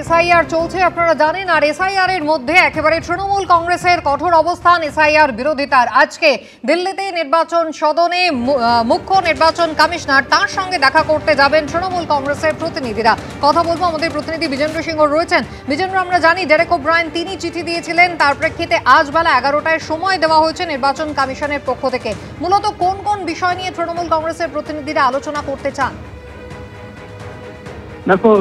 SIR চলছে আপনারা জানেন, আর এসআইআর এর মধ্যে একেবারে তৃণমূল কংগ্রেসের কঠোর অবস্থান এসআইআর বিরোধিতার। আজকে দিল্লিতে নির্বাচন সদনে মুখ্য নির্বাচন কমিশনার তার সঙ্গে দেখা করতে যাবেন তৃণমূল কংগ্রেসের প্রতিনিধিরা। কথা বলবো, আমাদের প্রতিনিধি বিজেন্দ্র সিংহ রয়েছেন। বিজেন্দ্র, আমরা জানি ডেরেক ওব্রায়েন তিনি চিঠি দিয়েছিলেন, তার প্রেক্ষিতে আজ বেলা 11টায় সময় দেওয়া হয়েছে নির্বাচন কমিশনের পক্ষ থেকে। মূলত কোন কোন বিষয় নিয়ে তৃণমূল কংগ্রেসের প্রতিনিধিরা আলোচনা করতে চান? দেখো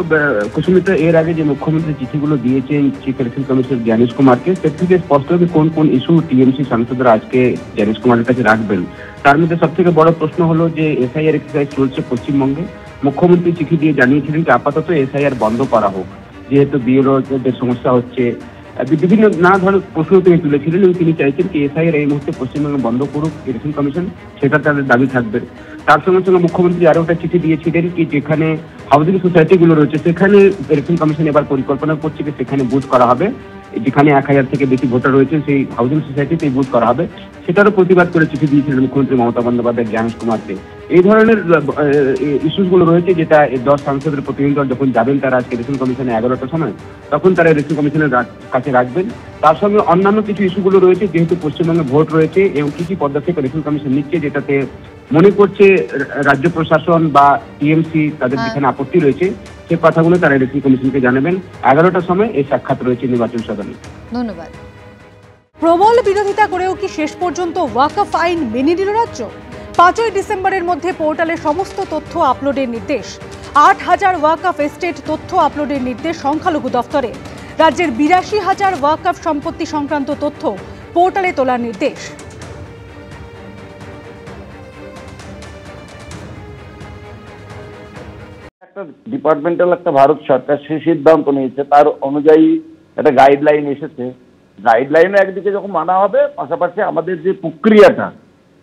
কুসুমিতা, এর আগে যে মুখ্যমন্ত্রী চিঠিগুলো দিয়েছেন চিফ ইলেকশন কমিশনার জ্ঞানেশ কুমারকে, সে থেকে স্পষ্ট হবে কোন কোন ইস্যু টিএমসি সাংসদরা আজকে জ্ঞানেশ কুমারের কাছে রাখবেন। তার মধ্যে সব থেকে বড় প্রশ্ন হলো যে এসআইআর এক্সারসাইজ চলছে পশ্চিমবঙ্গে। মুখ্যমন্ত্রী চিঠি দিয়ে জানিয়েছিলেন যে আপাতত এসআইআর বন্ধ করা হোক, যেহেতু বিএলওদের সমস্যা হচ্ছে। বিভিন্ন নানা ধরনের প্রশ্ন তিনি তুলেছিলেন এবং তিনি চাইছেন কি এসআইআর এই মুহূর্তে পশ্চিমবঙ্গে বন্ধ করুক ইলেকশন কমিশন, সেটা তাদের দাবি থাকবে। তার সঙ্গে সঙ্গে মুখ্যমন্ত্রী আরো একটা চিঠি দিয়েছিলেন কি যেখানে হাউজিং সোসাইটি গুলো রয়েছে সেখানে ইলেকশন কমিশন এবার পরিকল্পনা করছে কি সেখানে বুথ করা হবে, যেখানে 1000 থেকে বেশি ভোটার রয়েছে সেই হাউজিং সোসাইটিতে বুথ করা হবে। সেটারও প্রতিবাদ করে চিঠি দিয়েছিলেন মুখ্যমন্ত্রী মমতা বন্দ্যোপাধ্যায় জ্ঞানেশ কুমারকে। এই ধরনের ইস্যুস গুলো রয়েছে, যেটা 10 সাংসদের প্রতিনিধি দল যখন যাবেন তারা আজকে ইলেকশন কমিশনে 11টার সময়, তখন তারা ইলেকশন কমিশনের কাছে রাখবেন। তার সঙ্গে অন্যান্য কিছু ইস্যুগুলো রয়েছে, যেহেতু পশ্চিমবঙ্গে ভোট রয়েছে এবং কি কি পদক্ষেপ ইলেকশন কমিশন নিচ্ছে যেটাতে মনে করছে রাজ্য প্রশাসন বা টিএমসি তাদের যেখানে আপত্তি রয়েছে সে কথাগুলো তারা ইলেকশন কমিশনকে জানাবেন। 11টার সময় এই সাক্ষাৎ রয়েছে নির্বাচন সদনে। ধন্যবাদ। প্রবল বিরোধিতা করেও কি শেষ পর্যন্ত ওয়াকফ আইন মেনে নিল রাজ্য? 5ই ডিসেম্বরের মধ্যে পোর্টালে সমস্ত তথ্য আপলোডের নির্দেশ। 8000 ওয়াকফ এস্টেট তথ্য আপলোডের নির্দেশ সংখ্যালঘু দফতরে। রাজ্যের 82,000 ওয়াকফ সম্পত্তি সংক্রান্ত তথ্য পোর্টালে তোলার নির্দেশ। ডিপার্টমেন্টাল একটা ভারত সরকার সে সিদ্ধান্ত নিয়েছে, তার অনুযায়ী একটা গাইডলাইন এসেছে। গাইডলাইনে একদিকে যখন মানা হবে, পাশাপাশি আমাদের যে প্রক্রিয়াটা,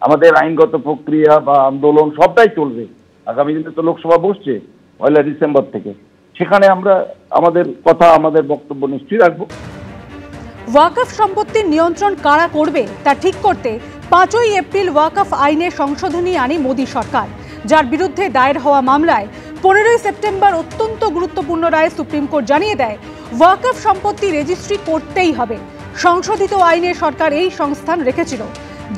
আমাদের আইনগত প্রক্রিয়া বা আন্দোলন সবটাই চলবে। আগামী দিনে তো লোকসভা বসছে 1 ডিসেম্বর থেকে, সেখানে আমরা আমাদের কথা আমাদের বক্তব্য নিশ্চয়ই রাখবো। ওয়াকফ সম্পত্তির নিয়ন্ত্রণ কারা করবে তা ঠিক করতে 5ই এপ্রিল ওয়াকফ আইনে সংশোধনী আনে মোদী সরকার, যার বিরুদ্ধে দায়ের হওয়া মামলায় 15ই সেপ্টেম্বর অত্যন্ত গুরুত্বপূর্ণ রায়ে সুপ্রিম কোর্ট জানিয়ে দেয় ওয়াকফ সম্পত্তি রেজিস্ট্রি করতেই হবে। সংশোধিত আইনে সরকার এই সংস্থান রেখেছিল,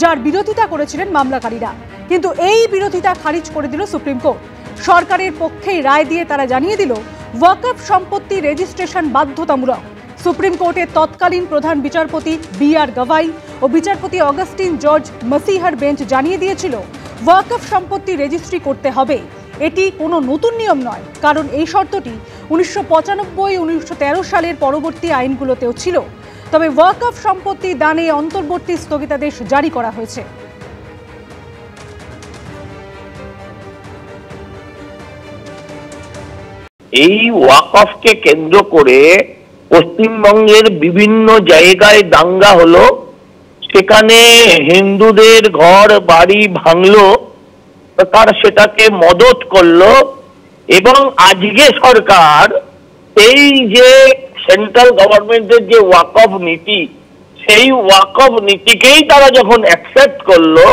যার বিরোধিতা করেছিলেন মামলাকারীরা, কিন্তু এই বিরোধিতা খারিজ করে দিল সুপ্রিম কোর্ট। সরকারের পক্ষেই রায় দিয়ে তারা জানিয়ে দিল ওয়াকফ সম্পত্তি রেজিস্ট্রেশন বাধ্যতামূলক। সুপ্রিম কোর্টের তৎকালীন প্রধান বিচারপতি BR গভাই ও বিচারপতি অগাস্টিন জর্জ মসিহার বেঞ্চ জানিয়ে দিয়েছিল ওয়াকফ সম্পত্তি রেজিস্ট্রি করতে হবে। এটি কোনো নতুন নিয়ম নয়, কারণ এই শর্তটি 1995-1913 সালের পরবর্তী আইনগুলোতেও ছিল। তবে ওয়াকফ সম্পত্তি দানে অন্তর্বর্তী স্থগিতাদেশ জারি করা হয়েছে। এই ওয়াকফকে কেন্দ্র করে পশ্চিমবঙ্গের বিভিন্ন জায়গায় দাঙ্গা হলো, সেখানে হিন্দুদের ঘর বাড়ি ভাঙলো, তার সেটাকে মদত করলো। এবং আজকে সরকার এই যে সেন্ট্রাল গভর্নমেন্টের যে ওয়াকফ নীতি, সেই ওয়াকফ নীতিকেই তারা যখন অ্যাকসেপ্ট করলো,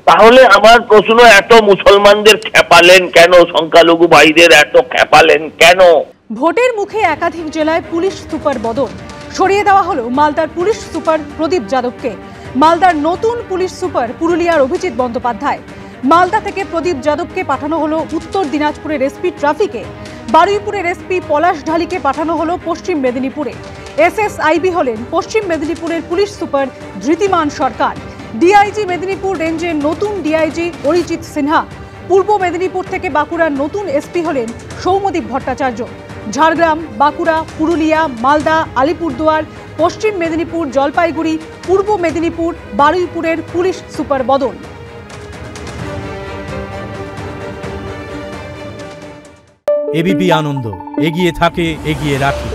তাহলে আমার প্রশ্ন, এত মুসলমানদের খেপালেন কেন? সংখ্যালঘু ভাইদের এত খেপালেন কেন? ভোটের মুখে একাধিক জেলায় পুলিশ সুপার বদল। সরিয়ে দেওয়া হলো মালদার পুলিশ সুপার প্রদীপ যাদবকে। মালদার নতুন পুলিশ সুপার পুরুলিয়ার অভিজিৎ বন্দ্যোপাধ্যায়। মালদা থেকে প্রদীপ যাদবকে পাঠানো হলো উত্তর দিনাজপুরের এসপি ট্রাফিকে। বারুইপুরের এসপি পলাশ ঢালিকে পাঠানো হলো পশ্চিম মেদিনীপুরে। SSIB হলেন পশ্চিম মেদিনীপুরের পুলিশ সুপার ধৃতিমান সরকার। ডিআইজি মেদিনীপুর রেঞ্জের নতুন ডিআইজি অরিজিৎ সিনহা। পূর্ব মেদিনীপুর থেকে বাঁকুড়ার নতুন এসপি হলেন সৌম্যদীপ ভট্টাচার্য। ঝাড়গ্রাম, বাঁকুড়া, পুরুলিয়া, মালদা, আলিপুরদুয়ার, পশ্চিম মেদিনীপুর, জলপাইগুড়ি, পূর্ব মেদিনীপুর, বারুইপুরের পুলিশ সুপার বদল। এবিপি আনন্দ, এগিয়ে থাকে, এগিয়ে রাখে।